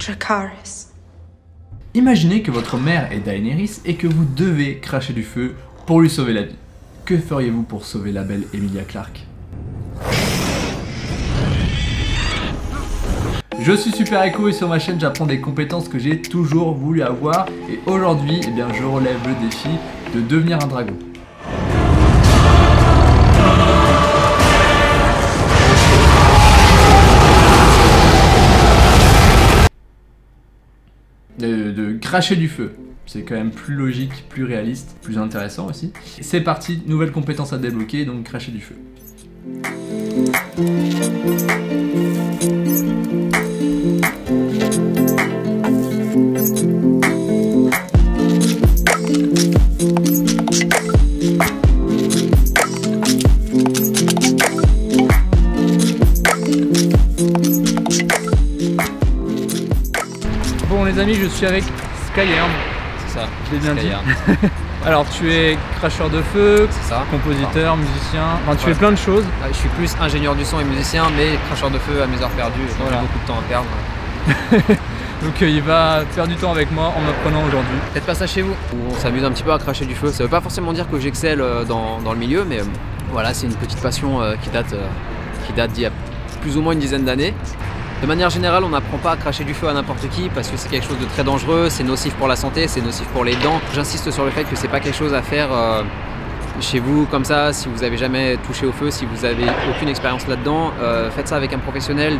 Dracarys. Imaginez que votre mère est Daenerys et que vous devez cracher du feu pour lui sauver la vie. Que feriez-vous pour sauver la belle Emilia Clarke? Je suis Super Echo et sur ma chaîne j'apprends des compétences que j'ai toujours voulu avoir et aujourd'hui eh bien, je relève le défi de devenir un dragon. De cracher du feu. C'est quand même plus logique, plus réaliste, plus intéressant aussi. C'est parti, nouvelle compétence à débloquer, donc cracher du feu. Bon les amis, je suis avec Skyarm. C'est ça, je l'ai bien dit. Alors tu es cracheur de feu, ça. Compositeur, musicien, enfin, tu fais plein de choses. Je suis plus ingénieur du son et musicien, mais cracheur de feu à mes heures perdues, voilà. J'ai beaucoup de temps à perdre. Donc il va faire du temps avec moi en m'apprenant aujourd'hui. Faites pas ça chez vous, on s'amuse un petit peu à cracher du feu. Ça veut pas forcément dire que j'excelle dans le milieu, mais voilà, c'est une petite passion qui date d'il y a plus ou moins une dizaine d'années. De manière générale, on n'apprend pas à cracher du feu à n'importe qui parce que c'est quelque chose de très dangereux, c'est nocif pour la santé, c'est nocif pour les dents. J'insiste sur le fait que c'est pas quelque chose à faire chez vous comme ça, si vous avez jamais touché au feu, si vous avez aucune expérience là-dedans, faites ça avec un professionnel.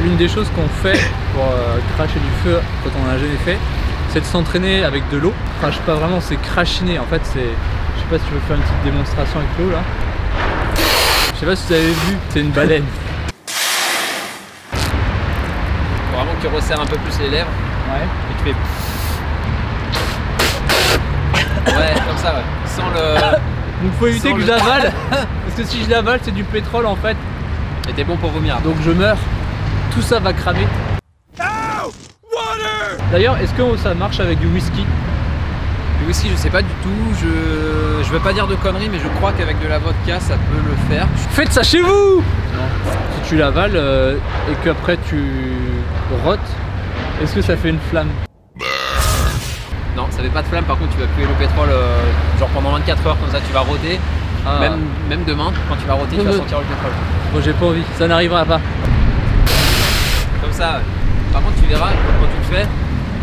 L'une des choses qu'on fait pour cracher du feu quand on n'a jamais fait, c'est de s'entraîner avec de l'eau. Crache pas vraiment, c'est crachiner. En fait, c'est. Je sais pas si tu veux faire une petite démonstration avec l'eau là. Je sais pas si vous avez vu, c'est une baleine. Faut vraiment que tu resserres un peu plus les lèvres. Ouais. Et tu fais. Ouais, comme ça, ouais. Sans le. Donc faut éviter que je l'avale. Parce que si je l'avale, c'est du pétrole en fait. Et t'es bon pour vomir. Donc je meurs. Tout ça va cramer. D'ailleurs, est-ce que ça marche avec du whisky? Du whisky, je sais pas du tout. Je veux pas dire de conneries, mais je crois qu'avec de la vodka, ça peut le faire. Faites ça chez vous! Non. Si tu l'avales et qu'après tu rotes, est-ce que ça fait une flamme? Non, ça fait pas de flamme. Par contre, tu vas puer le pétrole genre pendant 24 heures, comme ça, tu vas rôter. Ah. Même demain, quand tu vas rôter, tu vas sentir le pétrole. Bon, j'ai pas envie, ça n'arrivera pas. Comme ça, par contre tu verras, quand tu le fais,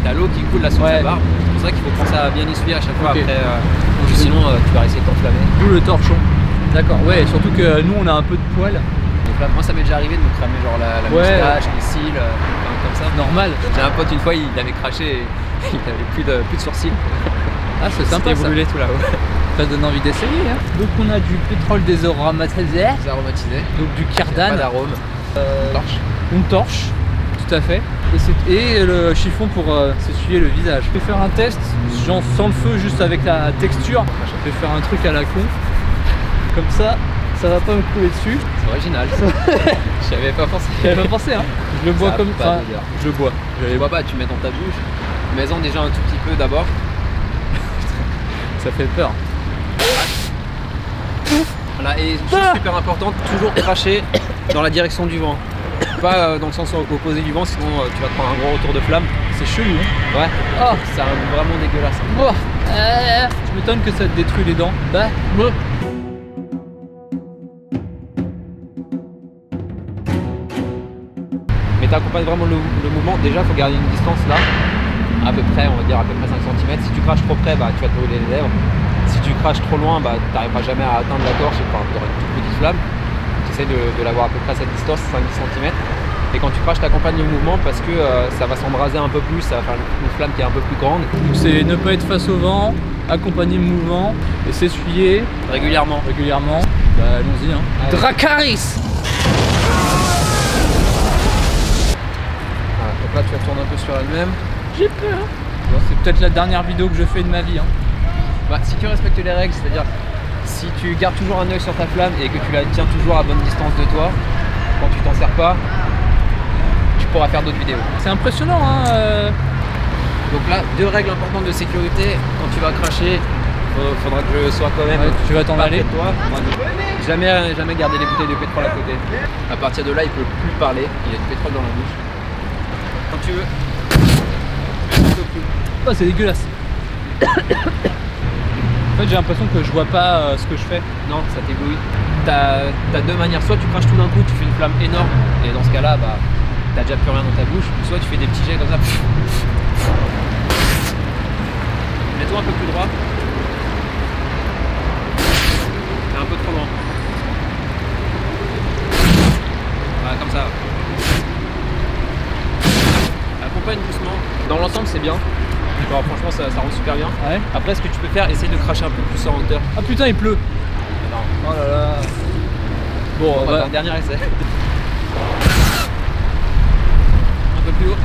t'as l'eau qui coule là sur ta barbe. C'est pour ça qu'il faut penser à bien essuyer à chaque fois après, sinon tu vas essayer de t'enflammer. D'où le torchon. D'accord, ouais, surtout que nous on a un peu de poils. Donc là, moi ça m'est déjà arrivé de me cramer genre la moustache, les cils, comme ça. Normal. J'ai un pote une fois, il avait craché et il avait plus de sourcils. Ah c'est sympa ça. Brûlé tout là-haut. Ça donne envie d'essayer hein. Donc on a du pétrole désaromatisé. Donc du cardane. Pas d'arôme. Une torche. Tout à fait. Et le chiffon pour s'essuyer le visage. Je vais faire un test, genre sans le feu, juste avec la texture. Je vais faire un truc à la con. Comme ça va pas me couler dessus. C'est original. J'y avais pas pensé. J'y avais pas pensé hein. Je le bois comme ça. Je le bois. Je le bois pas, tu mets dans ta bouche. Mets-en déjà un tout petit peu d'abord. Ça fait peur. Voilà, et chose super importante, toujours cracher dans la direction du vent. Pas dans le sens opposé du vent, sinon tu vas te prendre un gros retour de flamme. C'est chelou hein. Ouais, oh, c'est vraiment dégueulasse. Oh. Je m'étonne que ça te détruit les dents. Mais t'accompagnes vraiment le mouvement. Déjà, il faut garder une distance là, à peu près, on va dire à peu près 5 cm. Si tu craches trop près, bah, tu vas te brûler les lèvres. Si tu craches trop loin, bah, tu n'arriveras jamais à atteindre la torche, enfin, tu auras une toute petite flamme. Tu essaies de l'avoir à peu près à cette distance, 5-10 cm. Et quand tu craches, tu accompagnes le mouvement parce que ça va s'embraser un peu plus, ça va faire une flamme qui est un peu plus grande. C'est ne pas être face au vent, accompagner le mouvement et s'essuyer régulièrement. Bah allons-y hein. Dracarys. Voilà, donc là tu retournes un peu sur elle-même. J'ai peur. C'est peut-être la dernière vidéo que je fais de ma vie hein. Bah, si tu respectes les règles, c'est-à-dire si tu gardes toujours un œil sur ta flamme et que tu la tiens toujours à bonne distance de toi, quand tu t'en sers pas, tu pourras faire d'autres vidéos. C'est impressionnant hein. Donc là, 2 règles importantes de sécurité. Quand tu vas cracher, faudra que je sois quand même. Ouais, tu vas t'en aller. Toi. Jamais garder les bouteilles de pétrole à côté. À partir de là, il peut plus parler. Il y a du pétrole dans la bouche. Quand tu veux. Oh, c'est dégueulasse. En fait, j'ai l'impression que je vois pas ce que je fais. Non, ça t'éblouit. T'as 2 manières. Soit tu craches tout d'un coup, tu fais une flamme énorme, et dans ce cas-là, bah, t'as déjà plus rien dans ta bouche. Soit tu fais des petits jets comme ça. Mets-toi un peu plus droit. Un peu trop loin. Voilà, comme ça. Accompagne doucement. Dans l'ensemble, c'est bien. Alors, franchement, ça rend super bien. Ouais. Après, ce que tu peux faire, essayer de cracher un peu plus en hauteur. Ah putain, il pleut. Non. Oh là là. Bon, On va faire un dernier essai. Un peu plus haut.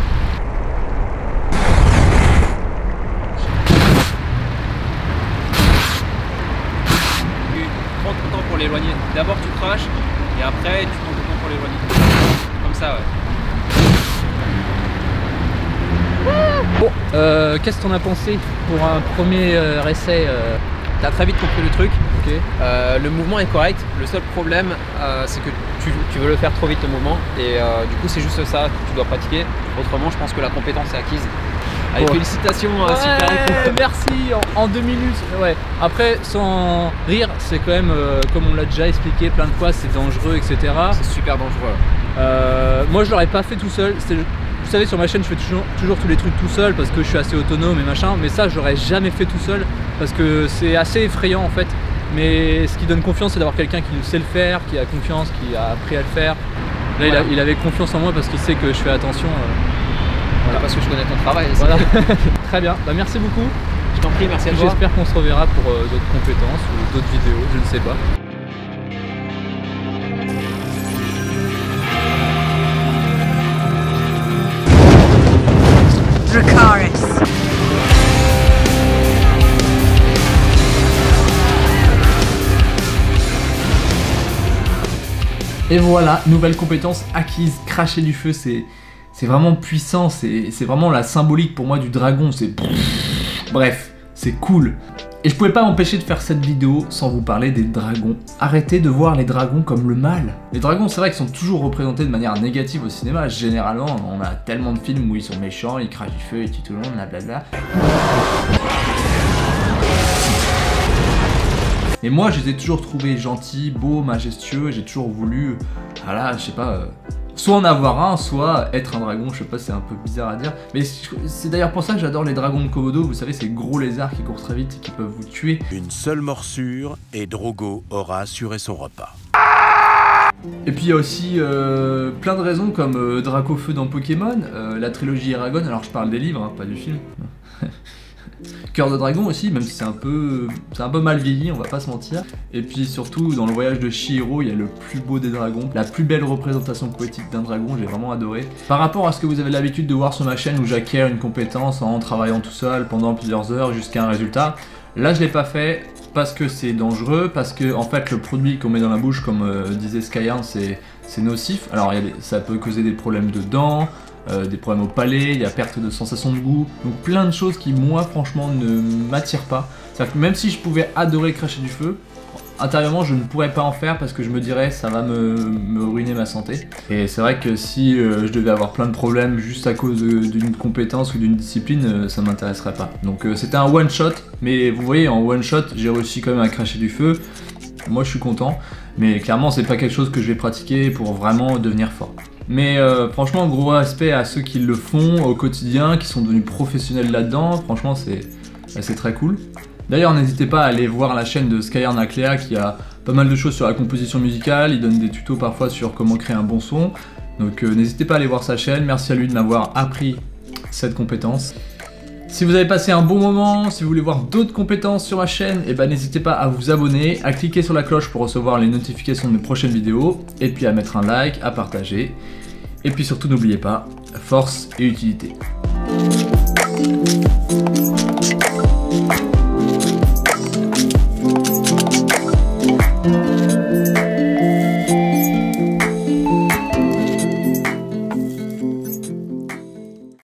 Prends ton temps pour l'éloigner. D'abord tu craches et après tu prends ton temps pour l'éloigner. Comme ça, ouais. Bon, qu'est-ce qu'on a pensé pour un premier essai T'as très vite compris le truc. Ok. Le mouvement est correct. Le seul problème, c'est que tu veux le faire trop vite le mouvement. Et du coup, c'est juste ça que tu dois pratiquer. Autrement, je pense que la compétence est acquise. Allez, félicitations, super écoute. Merci, en 2 minutes. Ouais. Après, sans rire, c'est quand même, comme on l'a déjà expliqué plein de fois, c'est dangereux, etc. C'est super dangereux. Moi, je l'aurais pas fait tout seul. Vous savez, sur ma chaîne, je fais toujours tous les trucs tout seul parce que je suis assez autonome et machin. Mais ça, j'aurais jamais fait tout seul parce que c'est assez effrayant en fait. Mais ce qui donne confiance, c'est d'avoir quelqu'un qui sait le faire, qui a confiance, qui a appris à le faire. Là, voilà. il avait confiance en moi parce qu'il sait que je fais attention. Voilà. Parce que je connais ton travail. Voilà. Très bien, bah, merci beaucoup. Je t'en prie, merci à toi. J'espère qu'on se reverra pour d'autres compétences ou d'autres vidéos, je ne sais pas. Dracarys. Et voilà, nouvelle compétence acquise, cracher du feu, c'est vraiment puissant, c'est vraiment la symbolique pour moi du dragon, bref, c'est cool. Et je pouvais pas m'empêcher de faire cette vidéo sans vous parler des dragons. Arrêtez de voir les dragons comme le mal. Les dragons, c'est vrai qu'ils sont toujours représentés de manière négative au cinéma. Généralement, on a tellement de films où ils sont méchants, ils crachent du feu, ils tuent tout le monde, blablabla. Et moi, je les ai toujours trouvés gentils, beaux, majestueux. J'ai toujours voulu, voilà, je sais pas, soit en avoir un, soit être un dragon. Je sais pas, c'est un peu bizarre à dire. Mais c'est d'ailleurs pour ça que j'adore les dragons de Komodo. Vous savez, ces gros lézards qui courent très vite et qui peuvent vous tuer. Une seule morsure et Drogo aura assuré son repas. Et puis il y a aussi plein de raisons comme Dracofeu dans Pokémon, la trilogie Eragon, alors je parle des livres, hein, pas du film. Cœur de dragon aussi, même si c'est un peu mal vieilli, on va pas se mentir. Et puis surtout, dans le voyage de Chihiro, il y a le plus beau des dragons, la plus belle représentation poétique d'un dragon, j'ai vraiment adoré. Par rapport à ce que vous avez l'habitude de voir sur ma chaîne où j'acquiers une compétence en travaillant tout seul pendant plusieurs heures jusqu'à un résultat, là je l'ai pas fait parce que c'est dangereux, parce que en fait le produit qu'on met dans la bouche, comme disait Skyhand, c'est nocif. Alors ça peut causer des problèmes de dents, des problèmes au palais, il y a perte de sensation de goût, donc plein de choses qui moi franchement ne m'attirent pas. C'est-à-dire que même si je pouvais adorer cracher du feu, intérieurement je ne pourrais pas en faire parce que je me dirais ça va me ruiner ma santé. Et c'est vrai que si je devais avoir plein de problèmes juste à cause d'une compétence ou d'une discipline, ça m'intéresserait pas. Donc c'était un one shot, mais vous voyez en one shot j'ai réussi quand même à cracher du feu. Moi je suis content, mais clairement c'est pas quelque chose que je vais pratiquer pour vraiment devenir fort. Mais franchement, gros respect à ceux qui le font au quotidien, qui sont devenus professionnels là-dedans, franchement c'est très cool. D'ailleurs n'hésitez pas à aller voir la chaîne de Skyhand Aclea qui a pas mal de choses sur la composition musicale, il donne des tutos parfois sur comment créer un bon son. Donc n'hésitez pas à aller voir sa chaîne, merci à lui de m'avoir appris cette compétence. Si vous avez passé un bon moment, si vous voulez voir d'autres compétences sur ma chaîne, eh ben, n'hésitez pas à vous abonner, à cliquer sur la cloche pour recevoir les notifications de mes prochaines vidéos, et puis à mettre un like, à partager. Et puis surtout n'oubliez pas, force et utilité.